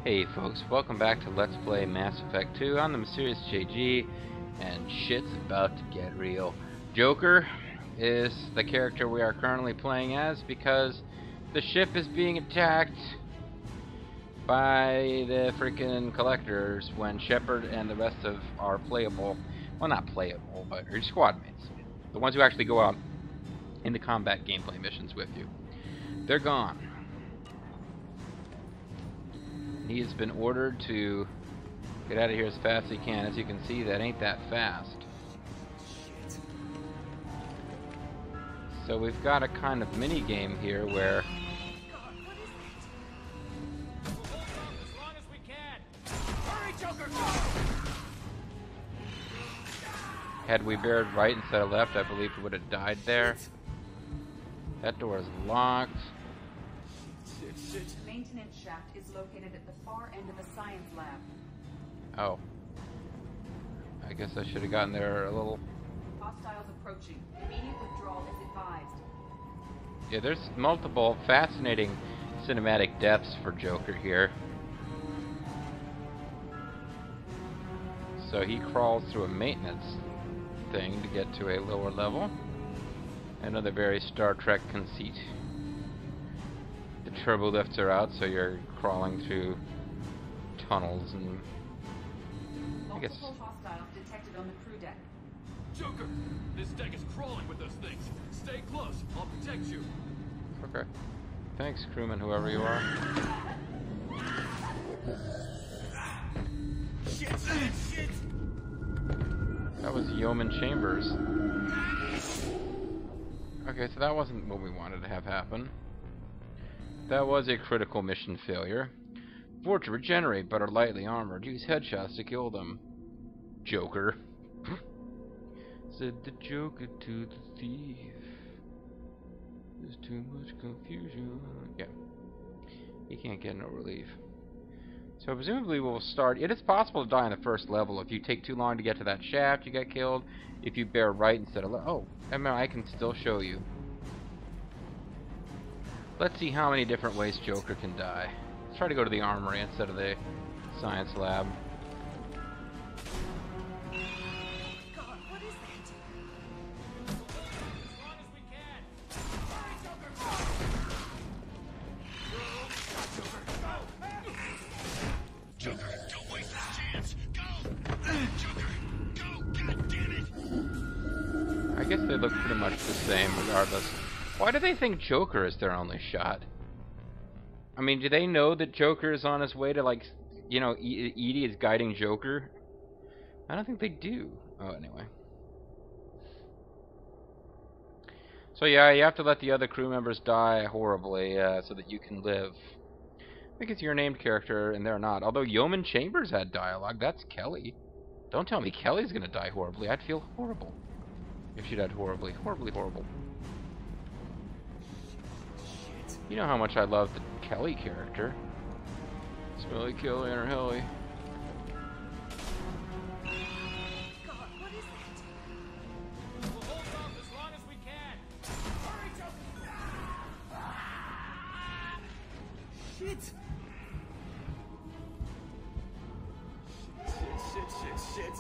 Hey folks, welcome back to Let's Play Mass Effect 2. I'm the Mysterious JG, and shit's about to get real. Joker is the character we are currently playing as because the ship is being attacked by the freaking collectors when Shepard and the rest of our playable, well not playable, but your squad mates, the ones who actually go out in the combat gameplay missions with you, they're gone. He has been ordered to get out of here as fast as he can. As you can see, that ain't that fast. Shit. So we've got a kind of mini game here where God, what is that? As long as we can. Hurry, Joker! had we bared right instead of left, I believe we would have died there. That door is locked. The maintenance shaft is located at the far end of the science lab. Oh. I guess I should have gotten there a little. Hostiles approaching. Immediate withdrawal is advised. Yeah, there's multiple fascinating cinematic depths for Joker here. So he crawls through a maintenance thing to get to a lower level. Another very Star Trek conceit. The turbo lifts are out, so you're crawling through tunnels and I guess. Multiple hostiles detected on the crew deck. Joker, this deck is crawling with those things. Stay close. I'll protect you. Okay. Thanks, crewman, whoever you are. Shit! That was Yeoman Chambers. Okay, so that wasn't what we wanted to have happen. That was a critical mission failure. Forward to regenerate, but are lightly armored. Use headshots to kill them. Joker. Said the Joker to the thief. There's too much confusion. Yeah. He can't get no relief. So presumably we'll start. It is possible to die on the first level. If you take too long to get to that shaft, you get killed. If you bear right instead of left. Oh, I can still show you. Let's see how many different ways Joker can die. Let's try to go to the armory instead of the science lab. God, what is that? As long as we can. Hurry, Joker! Joker, don't waste this chance. Go! Joker, go! God damn it! I guess they look pretty much the same regardless. Why do they think Joker is their only shot? I mean, do they know that Joker is on his way to, like, you know, Edie is guiding Joker? I don't think they do. Oh, anyway. So yeah, you have to let the other crew members die horribly so that you can live. I think it's your named character, and they're not. Although Yeoman Chambers had dialogue, that's Kelly. Don't tell me Kelly's gonna die horribly. I'd feel horrible if she died horribly. Horribly horrible. You know how much I love the Kelly character. Smelly Kelly and her Helly. God, what is that? We'll hold off as long as we can. Hurry, Joker! Shit! Shit!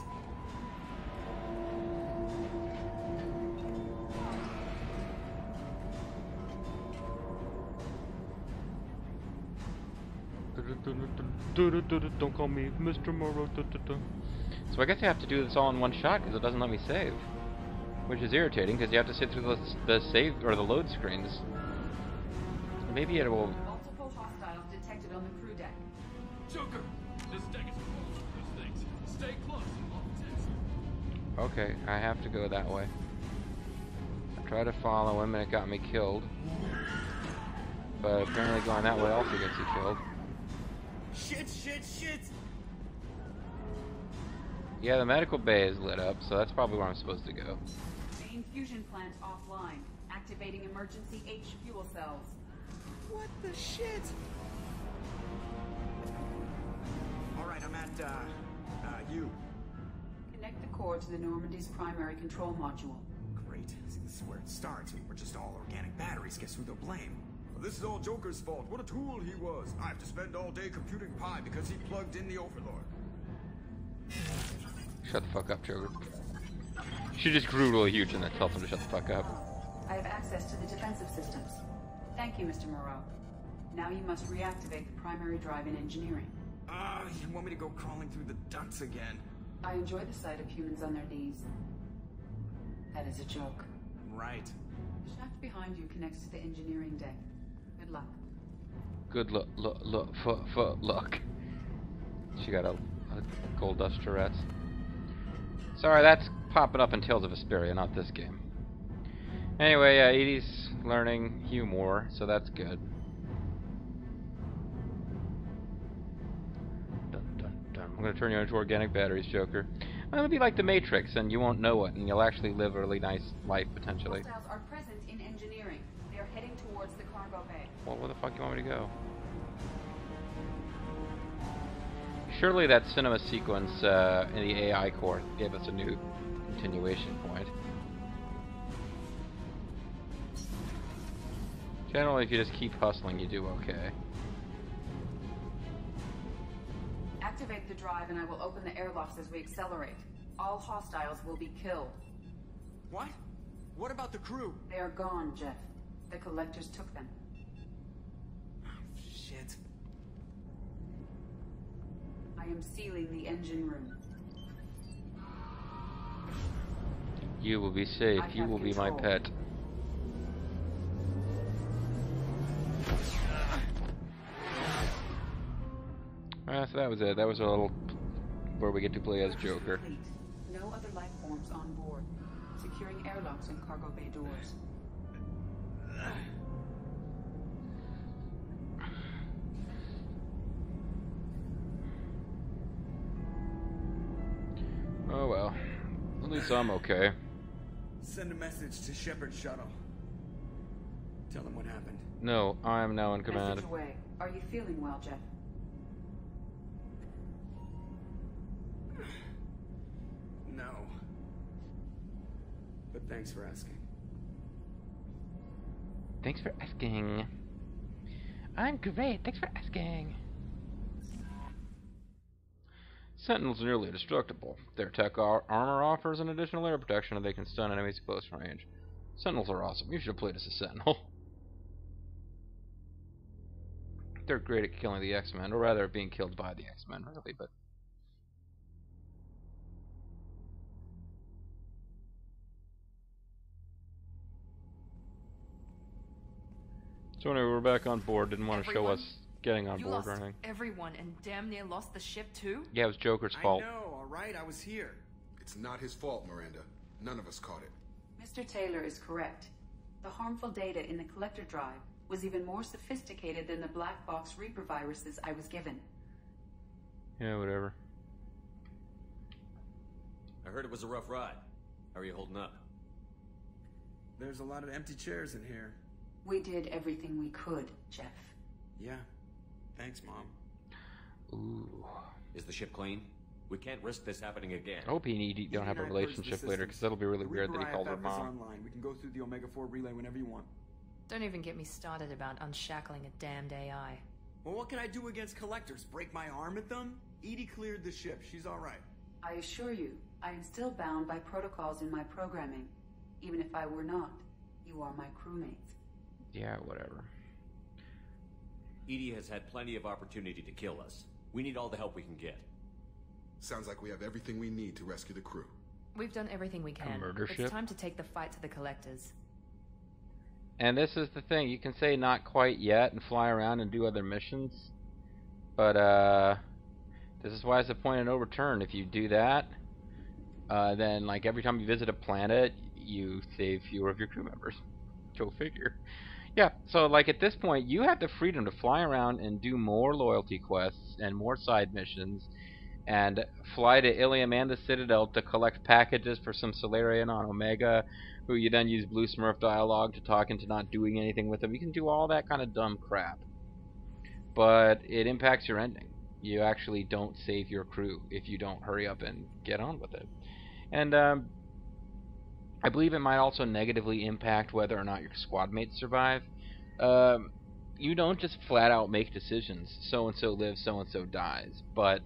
Don't call me Mr. Morrow. So I guess you have to do this all in one shot because it doesn't let me save, which is irritating because you have to sit through the save or the load screens. So maybe it will. Multiple hostiles detected on the crew deck. Joker, this deck is full of those things. Stay close. I'll protect you. Okay, I have to go that way. I tried to follow him and it got me killed. But apparently going that way also gets you killed. Shit! Yeah, the medical bay is lit up, so that's probably where I'm supposed to go. Main fusion plant offline. Activating emergency H fuel cells. What the shit? Alright, I'm at, you. Connect the core to the Normandy's primary control module. Great. This is where it starts. We're just all organic batteries. Guess who they'll blame? This is all Joker's fault. What a tool he was. I have to spend all day computing pi because he plugged in the Overlord. Shut the fuck up, Joker. She just grew really huge and that tells him to shut the fuck up. I have access to the defensive systems. Thank you, Mr. Moreau. Now you must reactivate the primary drive in engineering. You want me to go crawling through the ducts again? I enjoy the sight of humans on their knees. That is a joke. Right. The shaft behind you connects to the engineering deck. Good luck. Good luck. She got a gold dust Tourette's. Sorry, that's popping up in Tales of Vesperia, not this game. Anyway, yeah, Edie's learning humor, so that's good. Dun, dun, dun. I'm gonna turn you into organic batteries, Joker. Well, it'll be like the Matrix, and you won't know it, and you'll actually live a really nice life, potentially. Hostiles are present in engineering. They are heading towards the cargo bay. Well, where the fuck you want me to go? Surely that cinema sequence in the AI core gave us a new continuation point. Generally, if you just keep hustling, you do okay. Activate the drive and I will open the airlocks as we accelerate. All hostiles will be killed. What? What about the crew? They are gone, Jeff. The collectors took them. Shit. I am sealing the engine room. You will be safe. I You have will be my control. pet. So that was it. That was a little where we get to play as Joker. Complete. No other life forms on board. Securing airlocks and cargo bay doors. Oh well. At least I'm okay. Send a message to Shepard's shuttle. Tell him what happened. No, I am now in command. Message away. Are you feeling well, Jeff? No. But thanks for asking. Thanks for asking. I'm great. Thanks for asking. Sentinels are nearly indestructible. Their tech armor offers an additional air protection and they can stun enemies at close range. Sentinels are awesome. You should have played as a Sentinel. They're great at killing the X-Men, or rather being killed by the X-Men, really, but... So anyway, we're back on board. Didn't want to show us getting on board or anything. Everyone and damn near lost the ship too? Yeah, it was Joker's fault. I know, alright? I was here. It's not his fault, Miranda. None of us caught it. Mr. Taylor is correct. The harmful data in the collector drive was even more sophisticated than the black box Reaper viruses I was given. Yeah, whatever. I heard it was a rough ride. How are you holding up? There's a lot of empty chairs in here. We did everything we could, Jeff. Yeah. Thanks, Mom. Ooh. Is the ship clean? We can't risk this happening again. I hope he and Edie don't have a relationship later, because that'll be really weird that he called her mom. Online. We can go through the Omega-4 relay whenever you want. Don't even get me started about unshackling a damned AI. Well, what can I do against collectors? Break my arm at them? Edie cleared the ship. She's alright. I assure you, I am still bound by protocols in my programming. Even if I were not, you are my crewmates. Yeah, whatever. Edie has had plenty of opportunity to kill us. We need all the help we can get. Sounds like we have everything we need to rescue the crew. We've done everything we can. murder It's ship? time to take the fight to the collectors. And this is the thing, you can say not quite yet and fly around and do other missions, but this is why it's a point of no return. If you do that, then like every time you visit a planet, you save fewer of your crew members. Go figure. Yeah, so like at this point, you have the freedom to fly around and do more loyalty quests and more side missions, and fly to Ilium and the Citadel to collect packages for some Solarian on Omega, who you then use Blue Smurf dialogue to talk into not doing anything with them. You can do all that kind of dumb crap. But it impacts your ending. You actually don't save your crew if you don't hurry up and get on with it. And I believe it might also negatively impact whether or not your squad mates survive. you don't just flat out make decisions. So and so lives, so and so dies. But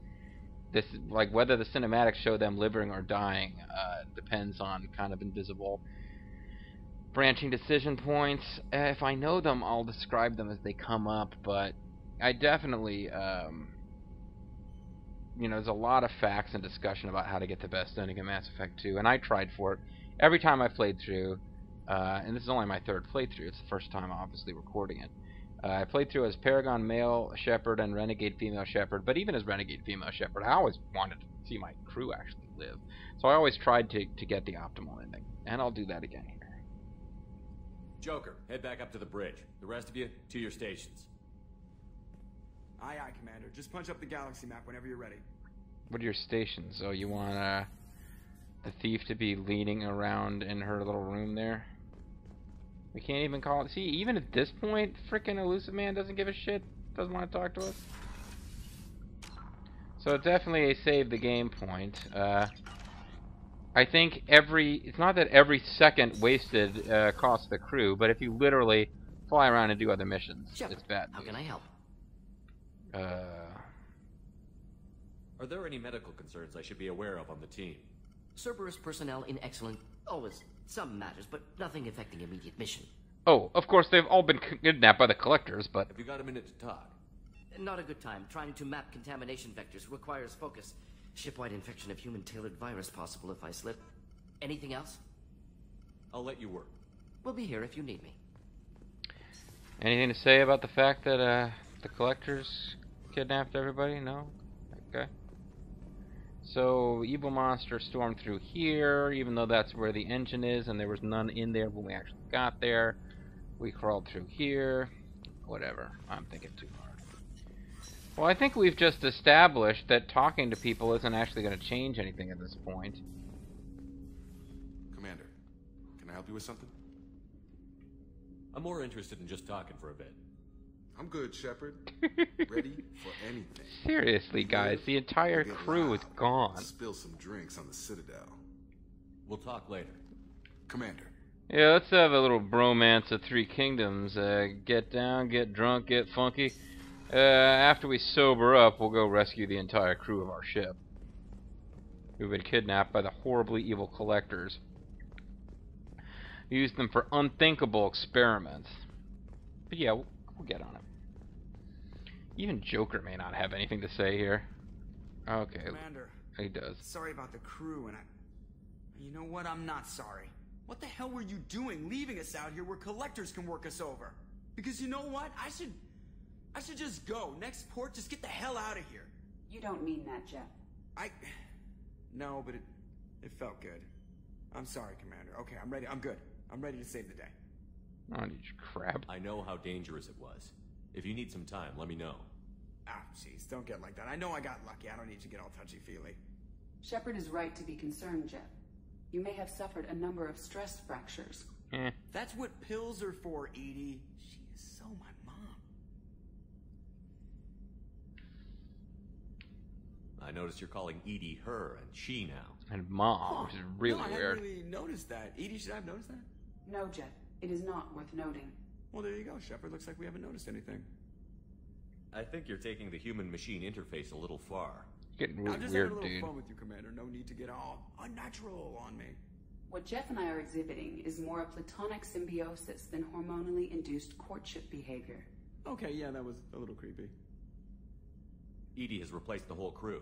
this, like, whether the cinematics show them living or dying, depends on kind of invisible branching decision points. If I know them, I'll describe them as they come up. But I definitely, there's a lot of facts and discussion about how to get the best ending in Mass Effect 2, and I tried for it every time I played through. And this is only my third playthrough. It's the first time, obviously, recording it. I played through as Paragon Male Shepard and Renegade Female Shepard, but even as Renegade Female Shepard, I always wanted to see my crew actually live. So I always tried to get the optimal ending, and I'll do that again here. Joker, head back up to the bridge. The rest of you, to your stations. Aye, aye, Commander. Just punch up the galaxy map whenever you're ready. What are your stations? Oh, you want the thief to be leaning around in her little room there? We can't even call it. See, even at this point, frickin' Elusive Man doesn't give a shit. Doesn't want to talk to us. So it's definitely a save the game point. I think it's not that every second wasted costs the crew, but if you literally fly around and do other missions, it's bad. How can I help? Are there any medical concerns I should be aware of on the team? Cerberus personnel in excellent... Always some matters, but nothing affecting immediate mission. Oh, of course, they've all been kidnapped by the Collectors, but... Have you got a minute to talk? Not a good time. Trying to map contamination vectors requires focus. Shipwide infection of human-tailored virus possible if I slip. Anything else? I'll let you work. We'll be here if you need me. Anything to say about the fact that the Collectors kidnapped everybody? No? Okay. So, evil monster stormed through here, even though that's where the engine is, and there was none in there when we actually got there. We crawled through here. Whatever. I'm thinking too hard. Well, I think we've just established that talking to people isn't actually going to change anything at this point. Commander, can I help you with something? I'm more interested in just talking for a bit. I'm good, Shepard. Ready for anything. Seriously, guys, the entire crew is gone. Spill some drinks on the Citadel. We'll talk later. Commander. Yeah, let's have a little bromance of Three Kingdoms. Get down, get drunk, get funky. After we sober up, we'll go rescue the entire crew of our ship, who've been kidnapped by the horribly evil Collectors. Use them for unthinkable experiments. But yeah, we'll get on it. Even Joker may not have anything to say here. Okay. Commander. He does. Sorry about the crew, and you know what? I'm not sorry. What the hell were you doing leaving us out here where Collectors can work us over? Because you know what? I should just go. Next port, just get the hell out of here. You don't mean that, Jeff. No, but it felt good. I'm sorry, Commander. Okay, I'm ready. I'm good. I'm ready to save the day. Oh, you crap. I know how dangerous it was. If you need some time, let me know. Ah, jeez, don't get like that. I know I got lucky. I don't need to get all touchy-feely. Shepard is right to be concerned, Jeff. You may have suffered a number of stress fractures. That's what pills are for, Edie. She is so my mom. I noticed you're calling Edie her and she now. And Mom, which is really no, I weird. hadn't really noticed that. Edie, should I have noticed that? No, Jeff. It is not worth noting. Well, there you go, Shepard. Looks like we haven't noticed anything. I think you're taking the human-machine interface a little far. Getting I'm just weird, having a little dude. fun with you, Commander. No need to get all unnatural on me. What Jeff and I are exhibiting is more a platonic symbiosis than hormonally induced courtship behavior. Okay, yeah, that was a little creepy. Edie has replaced the whole crew.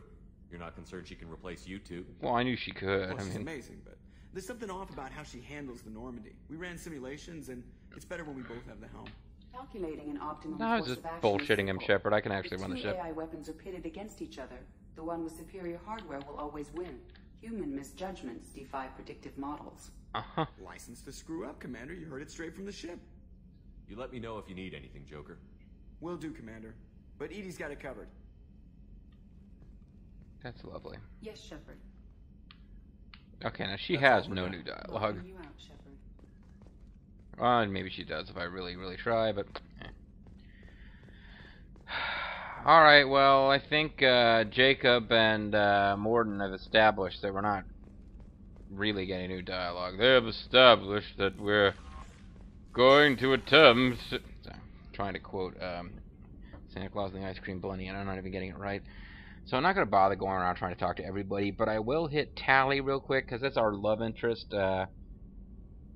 You're not concerned she can replace you two? Well, I knew she could. Well, I she's mean, amazing, but there's something off about how she handles the Normandy. We ran simulations, and it's better when we both have the helm. Calculating an optimum I was course just of action is bullshitting him, simple. Shepard. I can actually If run the two ship. AI weapons are pitted against each other, the one with superior hardware will always win. Human misjudgments defy predictive models. Uh-huh. License to screw up, Commander. You heard it straight from the ship. You let me know if you need anything, Joker. Will do, Commander. But Edie's got it covered. That's lovely. Yes, Shepard. Okay, now she That's has all for no now. new dialogue. Welcome you out, Shepard. Well, maybe she does if I really, really try, but... Alright, well, I think Jacob and Morden have established that we're not really getting new dialogue. They have established that we're going to attempt... Sorry, I'm trying to quote Santa Claus and the Ice Cream Bunny, and I'm not even getting it right. So I'm not going to bother going around trying to talk to everybody, but I will hit Tali real quick, because that's our love interest.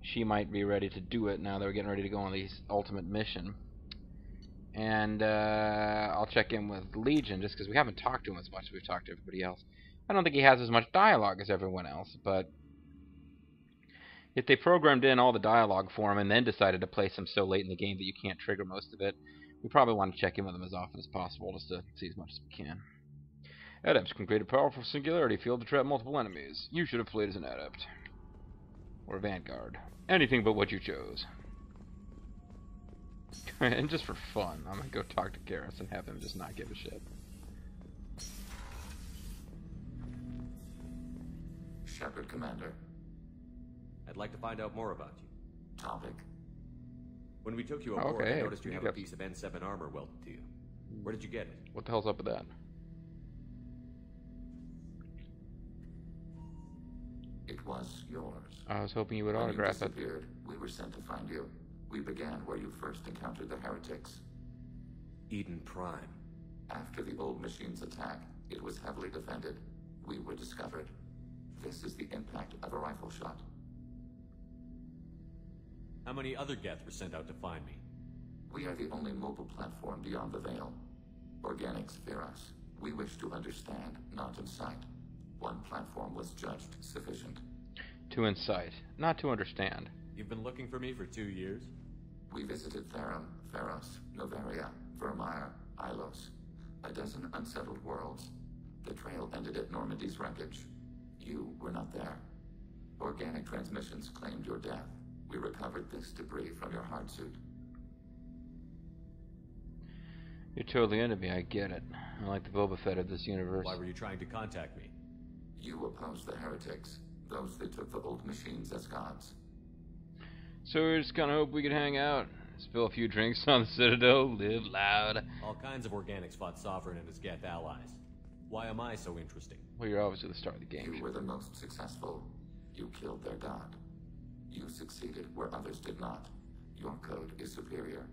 She might be ready to do it now that we're getting ready to go on the ultimate mission. And I'll check in with Legion, just because we haven't talked to him as much as we've talked to everybody else. I don't think he has as much dialogue as everyone else, but if they programmed in all the dialogue for him and then decided to place him so late in the game that you can't trigger most of it, we probably want to check in with him as often as possible just to see as much as we can. Adepts can create a powerful singularity field to trap multiple enemies. You should have played as an adept. Or a vanguard. Anything but what you chose. And just for fun, I'm going to go talk to Garrus and have him just not give a shit. Shepard, Commander. I'd like to find out more about you. Topic. When we took you aboard, Okay, I noticed you have a got- piece of N7 armor welded to you. Where did you get it? What the hell's up with that? It was yours. I was hoping you would When you autograph it. disappeared, we were sent to find you. We began where you first encountered the heretics. Eden Prime. After the old machine's attack, it was heavily defended. We were discovered. This is the impact of a rifle shot. How many other Geth were sent out to find me? We are the only mobile platform beyond the veil. Organics fear us. We wish to understand, not incite. One platform was judged sufficient. To incite, not to understand. You've been looking for me for 2 years? We visited Therum, Pharos, Novaria, Vermeer, Ilos. A dozen unsettled worlds. The trail ended at Normandy's wreckage. You were not there. Organic transmissions claimed your death. We recovered this debris from your hard suit. You're totally into me, I get it. I like the Boba Fett of this universe. Why were you trying to contact me? You opposed the heretics, those that took the old machines as gods. So we just kind of hope we could hang out, spill a few drinks on the Citadel, live loud. All kinds of organics fought Sovereign and his Geth allies. Why am I so interesting? Well, you're obviously the star of the game. You were the most successful. You killed their god. You succeeded where others did not. Your code is superior.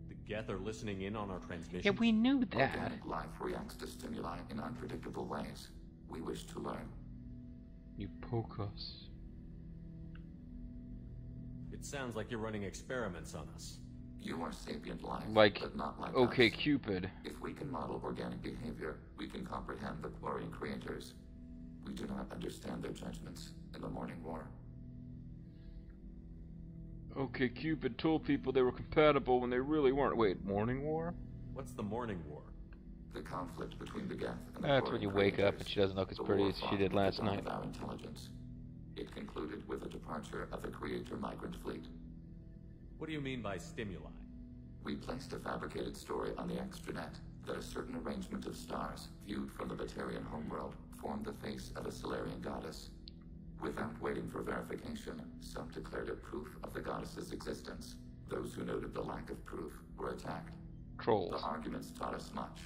The Geth are listening in on our transmission. Yeah, we knew that. Organic life reacts to stimuli in unpredictable ways. We wish to learn. You poke us. It sounds like you're running experiments on us. You are sapient life, Like, but not like okay, us. Cupid. If we can model organic behavior, we can comprehend the Quarian creators. We do not understand their judgments in the Morning War. Okay, Cupid told people they were compatible when they really weren't. Wait, Morning War? What's the Morning War? The conflict between the Geth and the That's Quarian when you wake up and creators. she doesn't look as The pretty war as she fought did with last the dawn night. of our intelligence. It concluded with the departure of the Creator migrant fleet. What do you mean by stimuli? We placed a fabricated story on the extranet that a certain arrangement of stars, viewed from the Batarian homeworld, formed the face of a Solarian goddess. Without waiting for verification, some declared it proof of the goddess's existence. Those who noted the lack of proof were attacked. Trolls. The arguments taught us much.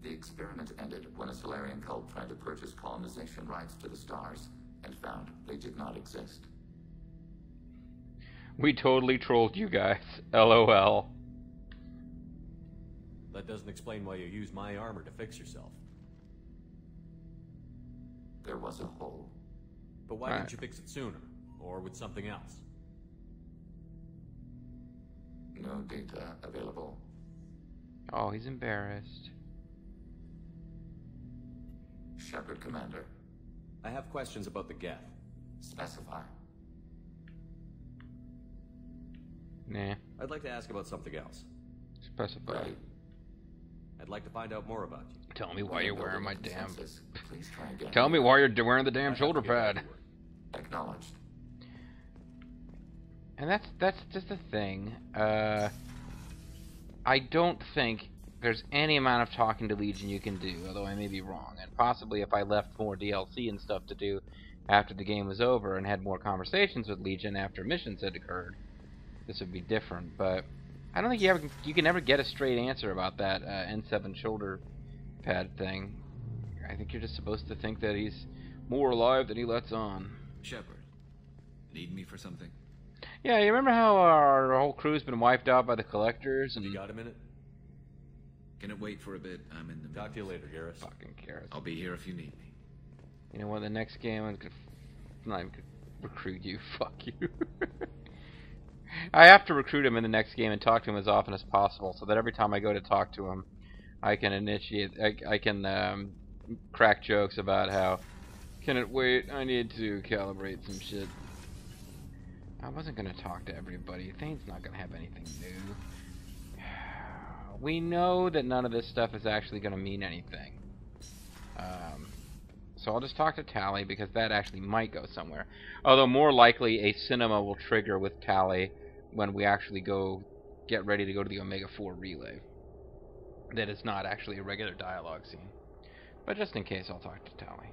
The experiment ended when a Solarian cult tried to purchase colonization rights to the stars and found they did not exist. We totally trolled you guys. LOL. That doesn't explain why you use my armor to fix yourself. There was a hole. But why Right. didn't you fix it sooner? Or with something else? No data available. Oh, he's embarrassed. Shepard, Commander. I have questions about the Geth. Specify. Nah. I'd like to ask about something else. Specify. Ready. I'd like to find out more about you. Tell me why you're wearing my damn... Consensus. Please try again. Tell me why you're wearing the I damn have shoulder to get back pad. to work. Acknowledged. And that's just the thing. I don't think there's any amount of talking to Legion you can do, although I may be wrong. And possibly if I left more DLC and stuff to do after the game was over and had more conversations with Legion after missions had occurred, this would be different. But I don't think you can ever get a straight answer about that N7 shoulder pad thing. I think you're just supposed to think that he's more alive than he lets on. Shepard, need me for something? Yeah, you remember how our whole crew's been wiped out by the collectors? And You got a minute? Gonna wait for a bit. I'm in the middle. Talk to you later, Garrus. fucking cares. I'll be here if you need me. You know what? The next game I'm not even gonna recruit you. Fuck you. I have to recruit him in the next game and talk to him as often as possible, so that every time I go to talk to him, I can initiate. I can crack jokes about how. Can it wait? I need to calibrate some shit. I wasn't gonna talk to everybody. Thane's not gonna have anything new. We know that none of this stuff is actually gonna mean anything. So I'll just talk to Tali because that actually might go somewhere. Although more likely a cinema will trigger with Tali when we actually get ready to go to the Omega 4 relay. That it's not actually a regular dialogue scene. But just in case, I'll talk to Tali.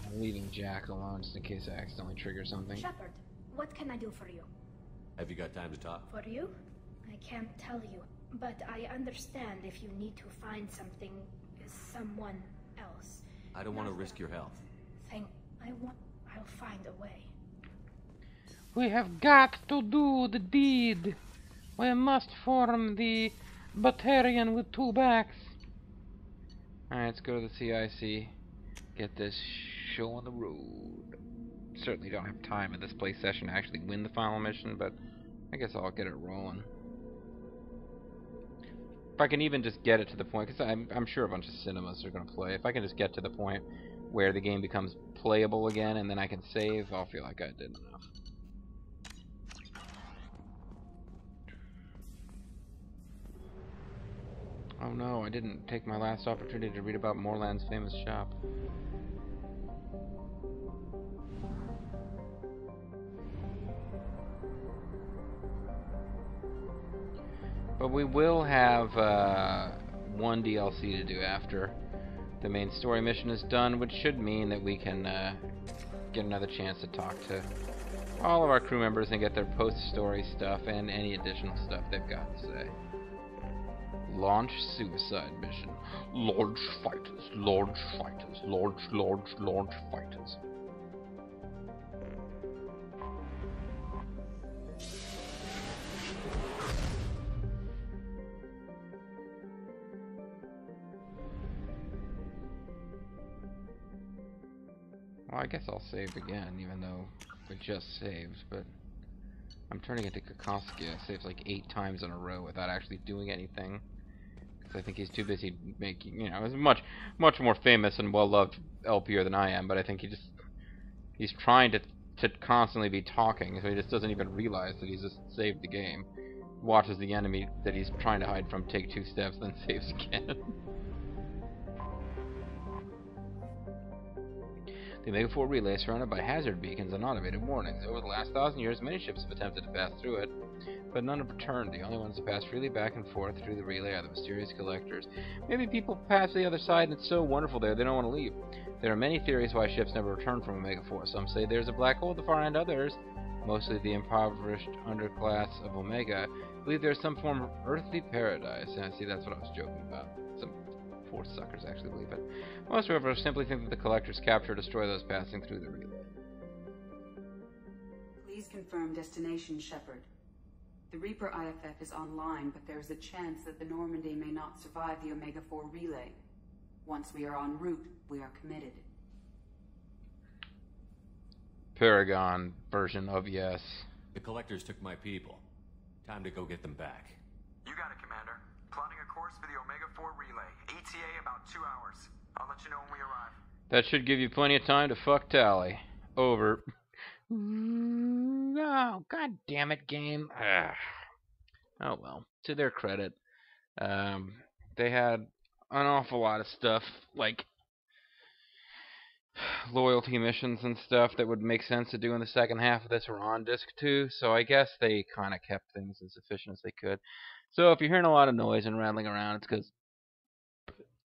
I'm leaving Jack alone just in case I accidentally trigger something. Shepard, what can I do for you? Have you got time to talk? For you? I can't tell you, but I understand if you need to find someone else. I don't want to risk your health. I'll find a way. We have got to do the deed. We must form the battalion with 2 backs. Alright, let's go to the CIC. Get this show on the road. Certainly don't have time in this play session to actually win the final mission, but I guess I'll get it rolling. If I can even just get it to the point, because I'm sure a bunch of cinemas are going to play. If I can just get to the point where the game becomes playable again and then I can save, I'll feel like I did enough. Oh no, I didn't take my last opportunity to read about Morland's famous shop. But we will have one DLC to do after the main story mission is done, which should mean that we can get another chance to talk to all of our crew members and get their post-story stuff and any additional stuff they've got to say. Launch suicide mission. Launch fighters, launch fighters, launch fighters. Well, I guess I'll save again, even though we just saved, but I'm turning it to Kokoski. I saved like 8 times in a row without actually doing anything. Because I think he's too busy making, you know, he's much more famous and well-loved LPer than I am, but I think he's trying to constantly be talking, so he just doesn't even realize that he's just saved the game. Watches the enemy that he's trying to hide from take 2 steps, then saves again. The Omega 4 relay is surrounded by hazard beacons and automated warnings. Over the last 1,000 years, many ships have attempted to pass through it, but none have returned. The only ones that pass freely back and forth through the relay are the mysterious collectors. Maybe people pass to the other side and it's so wonderful there they don't want to leave. There are many theories why ships never return from Omega 4. Some say there's a black hole at the far end. Others, mostly the impoverished underclass of Omega, believe there's some form of earthly paradise. And see, that's what I was joking about. Some poor suckers actually believe it. Most, however, simply think that the collectors capture or destroy those passing through the relay. Please confirm destination, Shepard. The Reaper IFF is online, but there is a chance that the Normandy may not survive the Omega 4 relay. Once we are en route, we are committed. Paragon version of yes. The collectors took my people. Time to go get them back. You got it, Commander. Plotting a course for the Omega 4 relay. ETA about 2 hours. I'll let you know when we arrive. That should give you plenty of time to fuck Tali. Over. Oh, god damn it, game. Oh well. To their credit, they had an awful lot of stuff, like loyalty missions and stuff that would make sense to do in the second half of this were on disc 2, so I guess they kind of kept things as efficient as they could. So if you're hearing a lot of noise and rattling around, it's because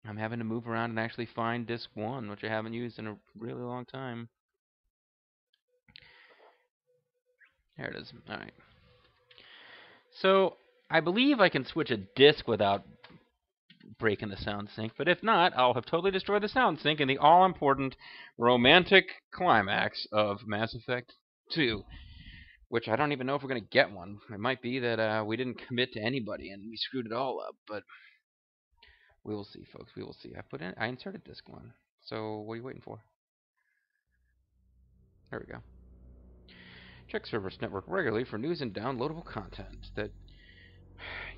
I'm having to move around and actually find disc 1, which I haven't used in a really long time. There it is. Alright. So, I believe I can switch a disc without breaking the sound sync. But if not, I'll have totally destroyed the sound sync in the all-important romantic climax of Mass Effect 2. Which I don't even know if we're going to get one. It might be that we didn't commit to anybody and we screwed it all up. But we will see, folks. We will see. I inserted disc 1. So what are you waiting for? There we go. Check Service Network regularly for news and downloadable content.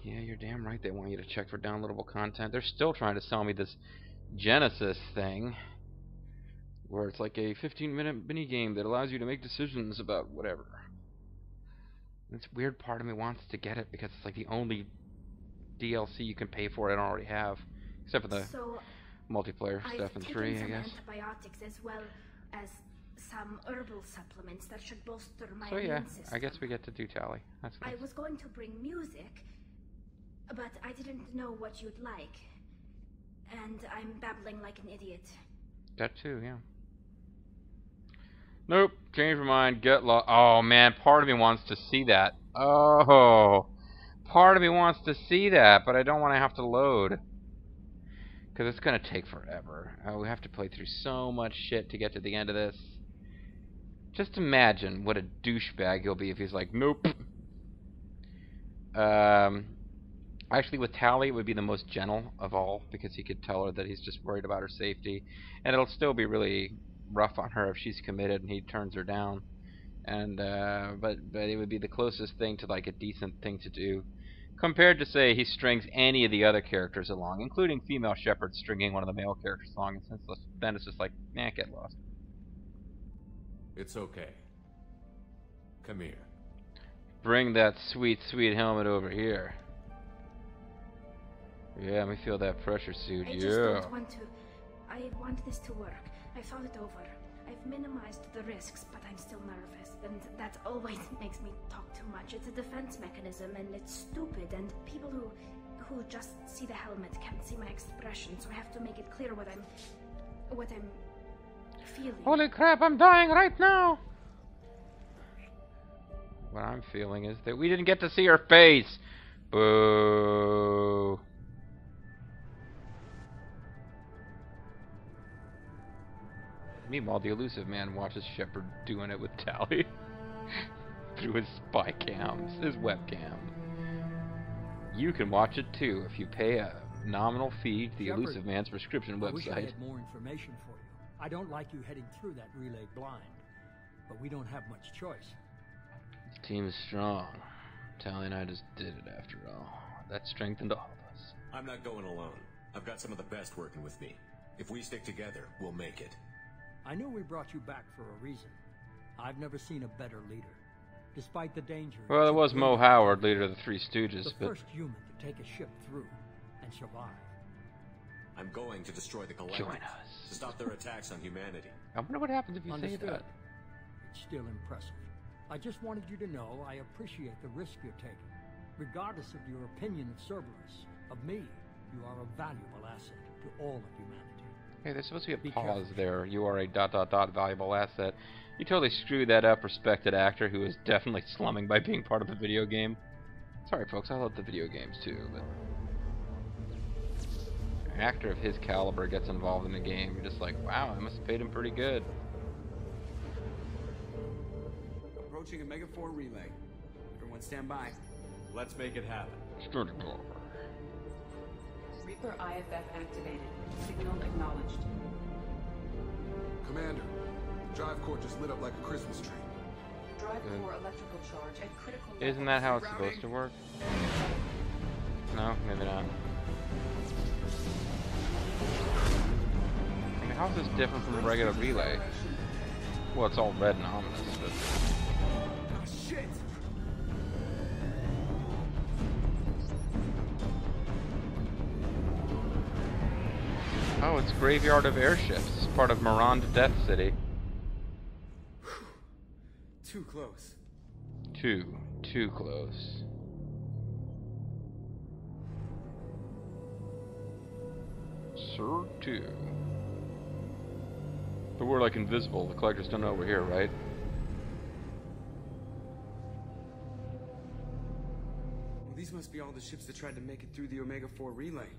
Yeah, you're damn right they want you to check for downloadable content. They're still trying to sell me this Genesis thing, where it's like a 15-minute minigame that allows you to make decisions about whatever. This weird part of me wants to get it because it's like the only DLC you can pay for I don't already have, except for the multiplayer stuff in 3, I guess. Antibiotics as well as some herbal supplements that should bolster my immune system. I guess we get to do Tali. That's nice. I was going to bring music, but I didn't know what you'd like. And I'm babbling like an idiot. That too, yeah. Nope, change my mind, get lost. Oh man, part of me wants to see that. Oh, part of me wants to see that, but I don't want to have to load. Because it's going to take forever. We have to play through so much shit to get to the end of this. Just imagine what a douchebag he'll be if he's like, nope. Actually, with Tali, it would be the most gentle of all, because he could tell her that he's just worried about her safety. And it'll still be really rough on her if she's committed and he turns her down. And but it would be the closest thing to like a decent thing to do, compared to, say, he strings any of the other characters along, including female Shepard stringing one of the male characters along, and then it's just like, nah, get lost. It's okay. Come here. Bring that sweet, sweet helmet over here. Yeah, let me feel that pressure suit. I just don't want to. I want this to work. I've thought it over. I've minimized the risks, but I'm still nervous, and that always makes me talk too much. It's a defense mechanism, and it's stupid, and people who just see the helmet can't see my expression, so I have to make it clear what I'm feeling. Holy crap, I'm dying right now! What I'm feeling is that we didn't get to see her face! Boo! Meanwhile, the elusive man watches Shepard doing it with Tali through his spy cams, his webcam. You can watch it too if you pay a nominal fee to the Shepard, elusive man's prescription website. I wish I had more information for you. I don't like you heading through that relay blind, but we don't have much choice. The team is strong. Tali and I just did it after all. That strengthened all of us. I'm not going alone. I've got some of the best working with me. If we stick together, we'll make it. I know we brought you back for a reason. I've never seen a better leader. Despite the danger... Well, it was Mo Howard, leader of the Three Stooges, the first human to take a ship through and survive. I'm going to destroy the Collective. Join us. To stop their attacks on humanity. I wonder what happens if you say that. It's still impressive. I just wanted you to know I appreciate the risk you're taking. Regardless of your opinion of Cerberus, of me, you are a valuable asset to all of humanity. Hey, there's supposed to be a pause there. You are a ... valuable asset. You totally screwed that up, respected actor who is definitely slumming by being part of the video game. Sorry, folks, I love the video games too, but... An actor of his caliber gets involved in the game, you're just like, wow, I must have paid him pretty good. Approaching a Omega 4 relay. Everyone stand by. Let's make it happen. Reaper IFF activated. Signal acknowledged. Commander, the drive core just lit up like a Christmas tree. Drive core electrical charge at critical levels. Isn't that how it's supposed to work? No, maybe not. I mean, how is this different from a regular relay? Well, it's all red and ominous, but... Oh, shit! Oh, it's Graveyard of Airships, part of Miranda Death City. Too close. Too close. Sir, too. But we're like invisible. The collectors don't know we're here, right? Well, these must be all the ships that tried to make it through the Omega 4 relay.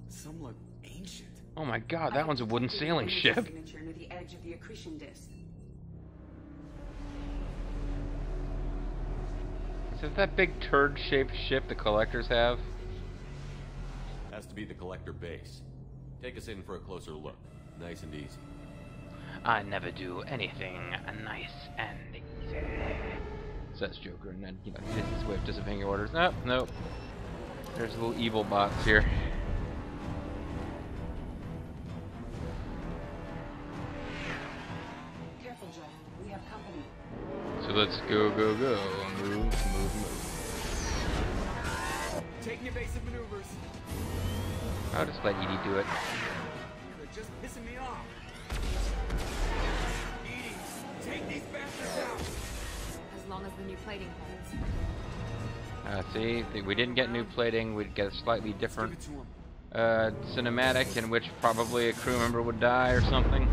Some look ancient. Oh my god, that one's a wooden sailing ship. Signature near the edge of the accretion disk. Is that big turd-shaped ship the collectors have? Has to be the collector base. Take us in for a closer look. Nice and easy. I never do anything nice and easy, says Joker, and then, you know, he hits his way of disobeying your orders. Nope, nope. There's little evil bots here. Careful, Jack. We have company. So let's go, go, go. Move, move, move. Taking evasive maneuvers. I'll just let Edie do it. You're just pissing me off. Edie, take these bastards out. As long as the new plating holds. See, we didn't get new plating. We'd get a slightly different cinematic in which probably a crew member would die or something.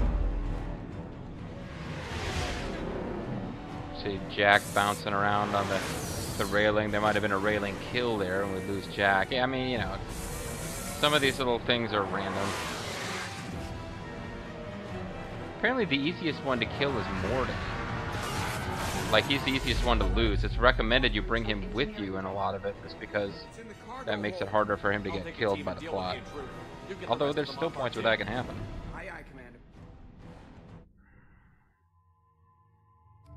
See Jack bouncing around on the railing. There might have been a railing kill there, and we'd lose Jack. Yeah, I mean, you know, some of these little things are random. Apparently, the easiest one to kill is Morden. Like, he's the easiest one to lose. It's recommended you bring him with you in a lot of it, just because that makes it harder for him to get killed by the plot. Although there's still points where that can happen. Aye, aye, Commander.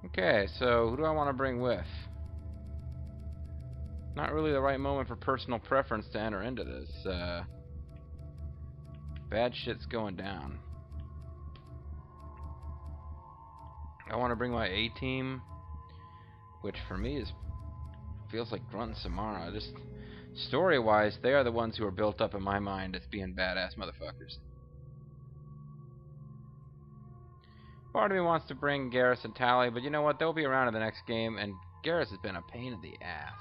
Okay, so who do I want to bring with? Not really the right moment for personal preference to enter into this. Bad shit's going down. I want to bring my A-team, which for me feels like Grunt and Samara. Just story-wise, they are the ones who are built up in my mind as being badass motherfuckers. Part of me wants to bring Garrus and Tali, but you know what? They'll be around in the next game, and Garrus has been a pain in the ass.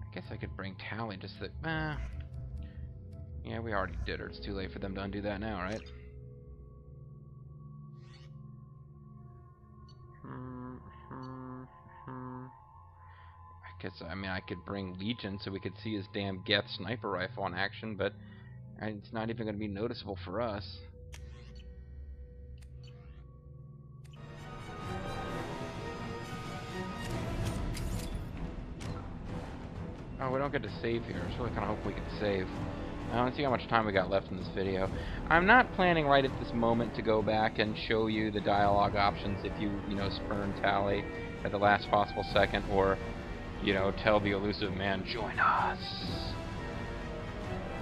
I guess I could bring Tali just that. Yeah, we already did her. It's too late for them to undo that now, right? I guess, I mean, I could bring Legion so we could see his damn Geth sniper rifle in action, but it's not even going to be noticeable for us. Oh, we don't get to save here. I was really kind of hoping we could save. Let's see how much time we got left in this video. I'm not planning right at this moment to go back and show you the dialogue options if you know, spurn Tali at the last possible second, or, you know, tell the elusive man, join us.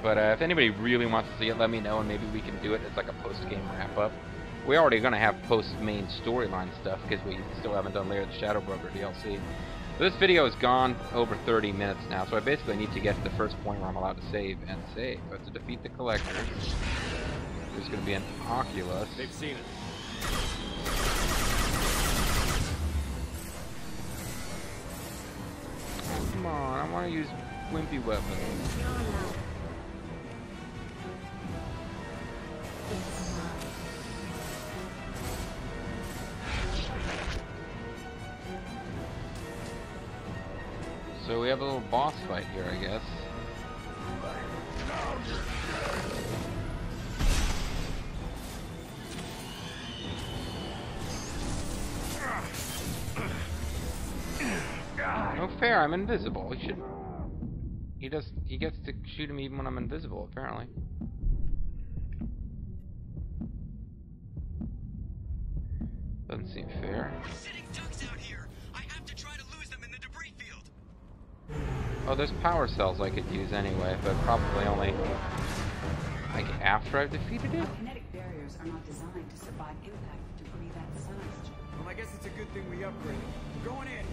But if anybody really wants to see it, let me know, and maybe we can do it as like a post-game wrap-up. We're already going to have post-main storyline stuff, because we still haven't done Lair of the Shadow Broker DLC. This video has gone over 30 minutes now, so I basically need to get to the first point where I'm allowed to save and save. But to defeat the Collector, there's going to be an Oculus. They've seen it. Come on, I want to use wimpy weapons. So we have a little boss fight here, I guess. No fair, I'm invisible. He gets to shoot him even when I'm invisible, apparently. Doesn't seem fair. Sitting ducks out here. I have to try to lose them in the debris field. Oh, there's power cells I could use anyway, but probably only like after I've defeated it. Kinetic barriers are not designed to survive impact with debris that size. Well, I guess it's a good thing we upgraded. We're going in.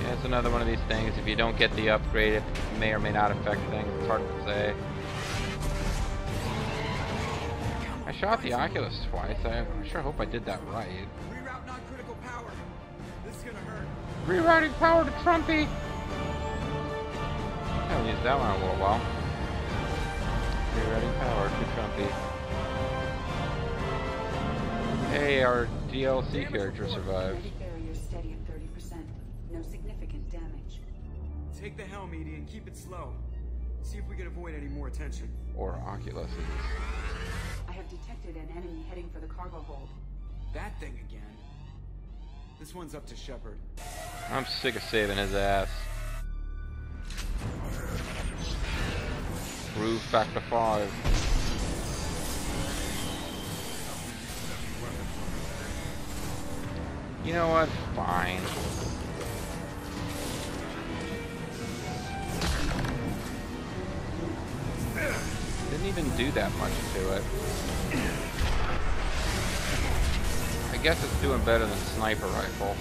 Yeah, it's another one of these things. If you don't get the upgrade, it may or may not affect things. It's hard to say. I shot the Oculus twice. I sure hope I did that right. Reroute non-critical power. This is gonna hurt. Rerouting power to Trumpy! I haven't used that one in a little while. Rerouting power to Trumpy. Hey, our DLC character survived. Kinetic barrier steady at 30%. No significant damage. Take the helm, Edie, and keep it slow. See if we can avoid any more attention. Or Oculuses. I have detected an enemy heading for the cargo hold. That thing again. This one's up to Shepard. I'm sick of saving his ass. Crew factor 5. You know what? Fine. Didn't even do that much to it. I guess it's doing better than sniper rifle.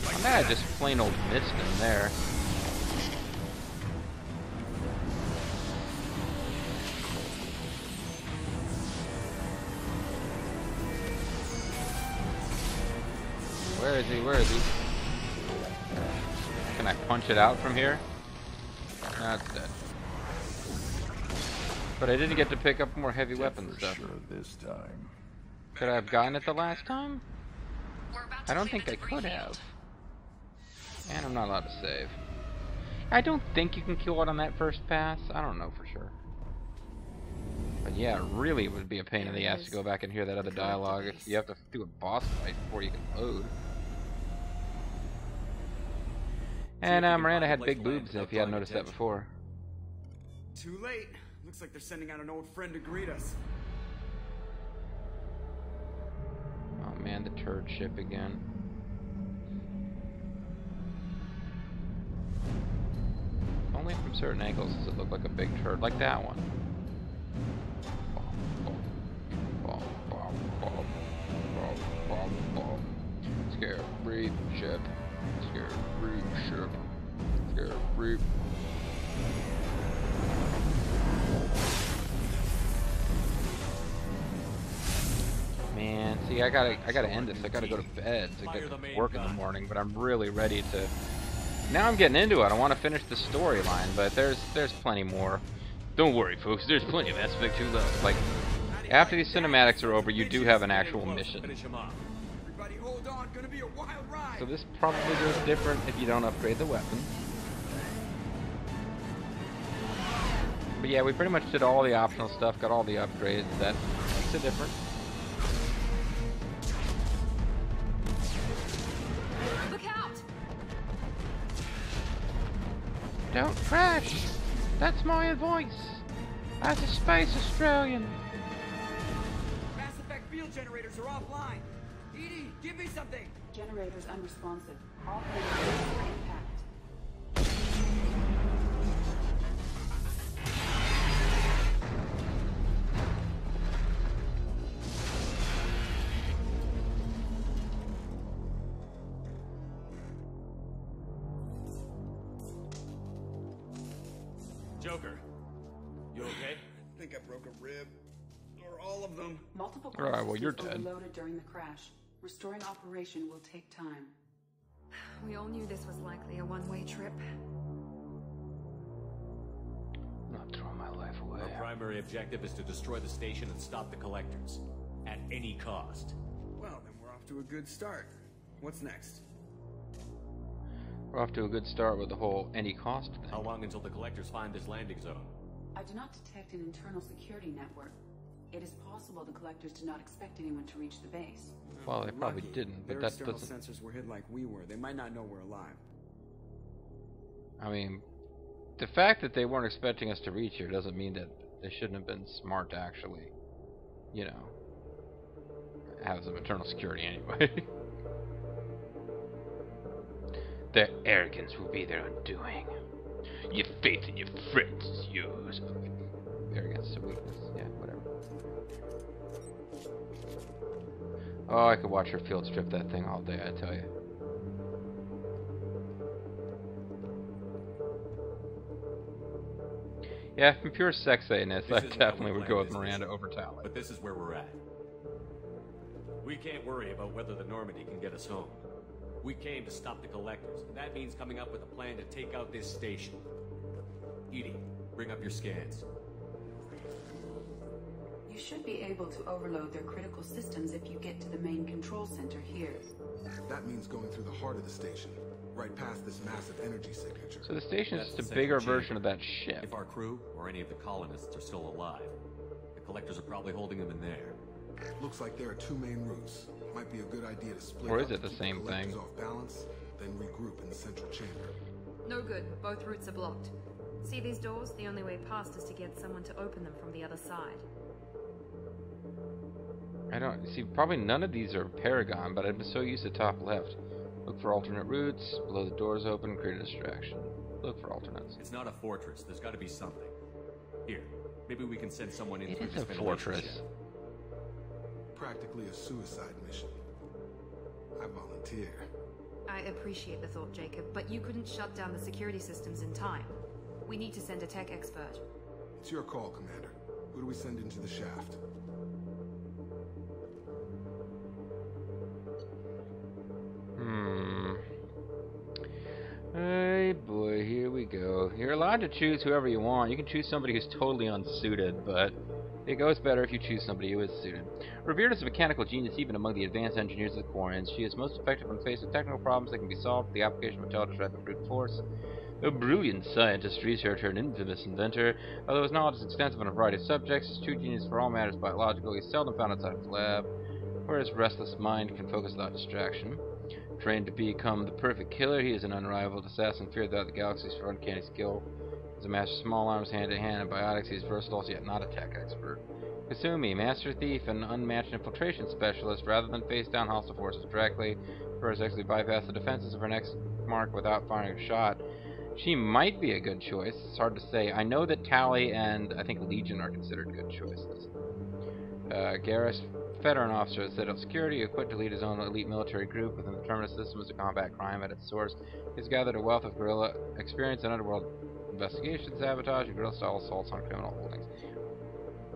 I'm mad I just plain old missed him there. Where is he? Where is he? Can I punch it out from here? That's dead. But I didn't get to pick up more heavy weapon stuff. Sure this time. Could I have gotten it the last time? I don't think I could have. And I'm not allowed to save. I don't think you can kill it on that first pass. I don't know for sure. But yeah, really it would be a pain in the ass to go back and hear that other dialogue. You have to do a boss fight before you can load. And Miranda had big boobs, if you hadn't noticed that before. Too late. Looks like they're sending out an old friend to greet us. Oh man, the turd ship again. Only from certain angles does it look like a big turd, like that one. Scary ship. Scary ship. Scary. Man, see, I gotta end this. I gotta go to bed to get to work in the morning. But I'm really ready to. Now I'm getting into it. I want to finish the storyline, but there's plenty more. Don't worry, folks. There's plenty of Aspect 2 left. Like, after these cinematics are over, you do have an actual mission. So this probably goes different if you don't upgrade the weapon. But yeah, we pretty much did all the optional stuff, got all the upgrades. That makes a difference. Look out! Don't crash! That's my advice as a space Australian. Mass effect field generators are offline. Edie, give me something. Generators unresponsive. All generators are impact. Joker, you okay? I think I broke a rib. Or all of them. Multiple Alright, well, you're systems dead. overloaded during the crash. Restoring operation will take time. We all knew this was likely a one-way trip. I'm not throwing my life away. Our primary objective is to destroy the station and stop the collectors. At any cost. Well, then we're off to a good start. What's next? We're off to a good start with the whole any cost thing. How long until the collectors find this landing zone? I do not detect an internal security network. It is possible the collectors did not expect anyone to reach the base. Well, they probably Lucky. didn't, but Their that external doesn't... sensors were hid like we were. They might not know we're alive. I mean, the fact that they weren't expecting us to reach here doesn't mean that they shouldn't have been smart to actually, you know, have some internal security anyway. Their arrogance will be their undoing. Your faith in your friends is yours. Arrogance is a weakness. Yeah, whatever. Oh, I could watch her field strip that thing all day, I tell you. Yeah, from pure sexiness, I definitely would go with Miranda over Tali. But this is where we're at. We can't worry about whether the Normandy can get us home. We came to stop the collectors, and that means coming up with a plan to take out this station. Edie, bring up your scans. You should be able to overload their critical systems if you get to the main control center here. That means going through the heart of the station, right past this massive energy signature. So the station is That's just a the bigger central version of that ship. If our crew or any of the colonists are still alive, the collectors are probably holding them in there. Looks like there are two main routes. Might be a good idea to split Or up is it to the keep same collectors thing? off balance, then regroup in the central chamber. No good. Both routes are blocked. See these doors? The only way past is to get someone to open them from the other side. I don't see. Probably none of these are Paragon, but I've been so used to top left. Look for alternate routes. Blow the doors open. Create a distraction. Look for alternates. It's not a fortress. There's got to be something. Here, maybe we can send someone in It through is this a ventilation fortress. shaft. Practically a suicide mission. I volunteer. I appreciate the thought, Jacob, but you couldn't shut down the security systems in time. We need to send a tech expert. It's your call, Commander. Who do we send into the shaft? Hey boy, here we go. You're allowed to choose whoever you want. You can choose somebody who's totally unsuited, but it goes better if you choose somebody who is suited. Revered as a mechanical genius even among the advanced engineers of the Quarians, she is most effective when faced with technical problems that can be solved with the application of intelligence rather than brute force. A brilliant scientist, researcher, and infamous inventor, although his knowledge is extensive on a variety of subjects, his true genius for all matters biological, he is seldom found outside his lab, where his restless mind can focus without distraction. Trained to become the perfect killer, he is an unrivaled assassin feared throughout the galaxies for uncanny skill. As a master of small arms, hand-to-hand, and biotics, he is versatile, yet not a tech expert. Kasumi, master thief and unmatched infiltration specialist, rather than face down hostile forces directly, prefers to actually bypass the defenses of her next mark without firing a shot. She might be a good choice. It's hard to say. I know that Tali and I think Legion are considered good choices. Garrus, veteran officer of Citadel Security, equipped to lead his own elite military group within the terminus systems to combat crime at its source. He's gathered a wealth of guerrilla experience in underworld investigation, sabotage, and guerrilla-style assaults on criminal holdings.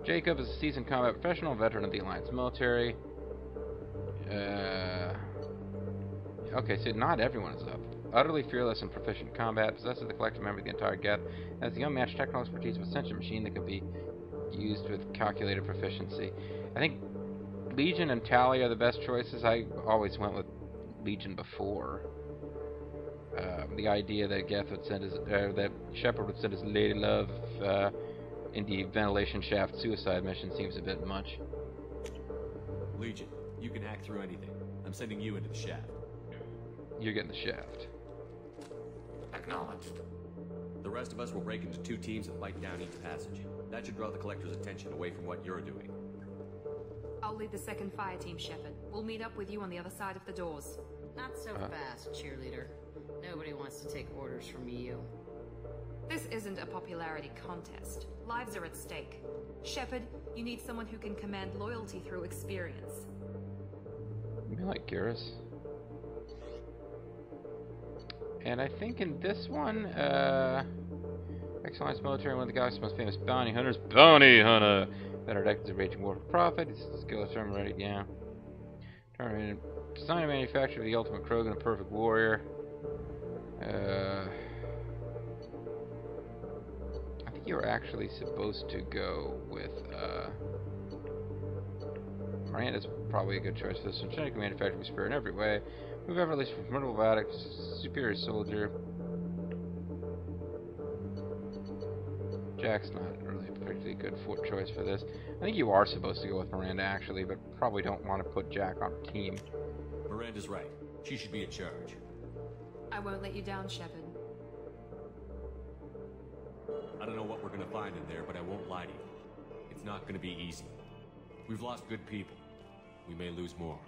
Jacob is a seasoned combat professional, veteran of the Alliance military. Okay, so not everyone is up. Utterly fearless and proficient in combat, possesses the collective memory of the entire Geth, and has the unmatched technical expertise of a sentient machine that can be used with calculated proficiency. I think Legion and Tali are the best choices. I always went with Legion before. The idea that Geth would send his, that Shepard would send his lady love in the ventilation shaft suicide mission seems a bit much. Legion, you can hack through anything. I'm sending you into the shaft. You're getting the shaft. Acknowledged. The rest of us will break into 2 teams and fight down each passage. That should draw the collector's attention away from what you're doing. I'll lead the second fire team, Shepard. We'll meet up with you on the other side of the doors. Not so fast, cheerleader. Nobody wants to take orders from you. This isn't a popularity contest. Lives are at stake. Shepard, you need someone who can command loyalty through experience. You mean like Garrus? And I think in this one, Ex-Alliance military, one of the galaxy's most famous bounty hunters, Bounty Hunter! That are addicted to raging war for profit. His skill is term ready, yeah. Design and manufacture the ultimate Krogan, a perfect warrior. I think you were actually supposed to go with, Miranda's probably a good choice for this one. Genetically manufactured with spirit in every way. Move effortlessly from formidable biotic to superior soldier. Jack's not really a particularly good choice for this. I think you are supposed to go with Miranda, actually, but probably don't want to put Jack on a team. Miranda's right. She should be in charge. I won't let you down, Shepard. I don't know what we're gonna find in there, but I won't lie to you. It's not gonna be easy. We've lost good people. We may lose more.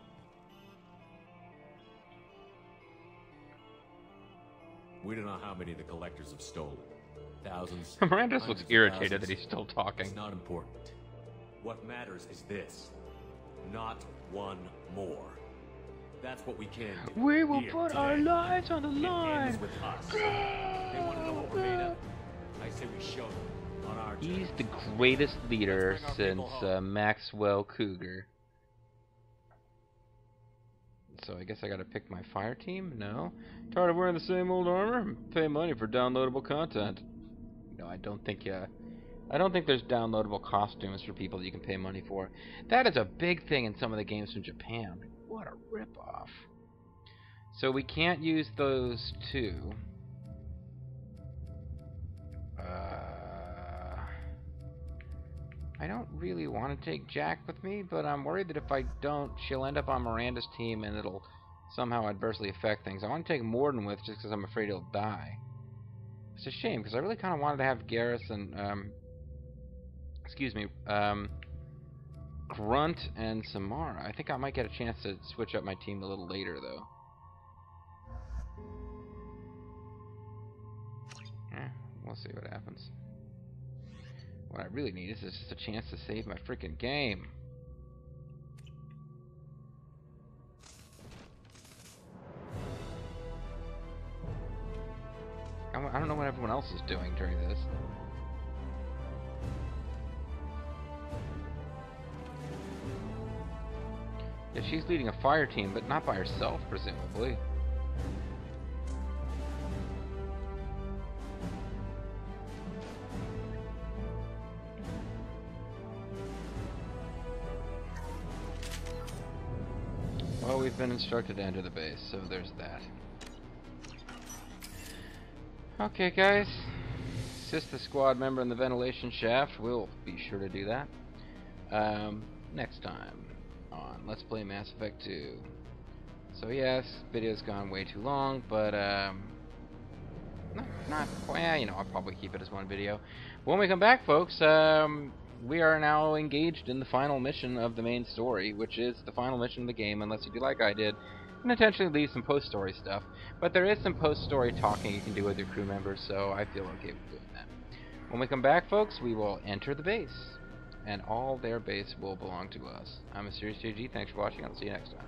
We don't know how many the collectors have stolen. Thousands. Miranda looks hundreds of irritated thousands. that he's still talking. It's not important. What matters is this. Not one more. That's what we can do. We will here put today. our lives on the It line. ends with us. They want to know what we're made of? I say we show them on our He's terms. the greatest leader Let's bring our since people home. Maxwell Cougar. So I guess I gotta pick my fire team? No? Tired of wearing the same old armor? Pay money for downloadable content. No, I don't think I don't think there's downloadable costumes for people that you can pay money for. That is a big thing in some of the games from Japan. What a ripoff. So we can't use those two. I don't really want to take Jack with me, but I'm worried that if I don't, she'll end up on Miranda's team and it'll somehow adversely affect things. I want to take Morden with just because I'm afraid he'll die. It's a shame, because I really kind of wanted to have Garrus and, Grunt and Samara. I think I might get a chance to switch up my team a little later, though. We'll see what happens. What I really need is just a chance to save my freaking game. I don't know what everyone else is doing during this. Yeah, she's leading a fire team, but not by herself, presumably. Well, we've been instructed to enter the base, so there's that. Okay, guys. Assist the squad member in the ventilation shaft. We'll be sure to do that. Next time on Let's Play Mass Effect 2. So yes, video's gone way too long, but not quite. You know, I'll probably keep it as one video. When we come back, folks, we are now engaged in the final mission of the main story, which is the final mission of the game, unless you do like I did, and intentionally leave some post-story stuff. But there is some post-story talking you can do with your crew members, so I feel okay with doing that. When we come back, folks, we will enter the base, and all their base will belong to us. I'm Mysterious JG, thanks for watching, I'll see you next time.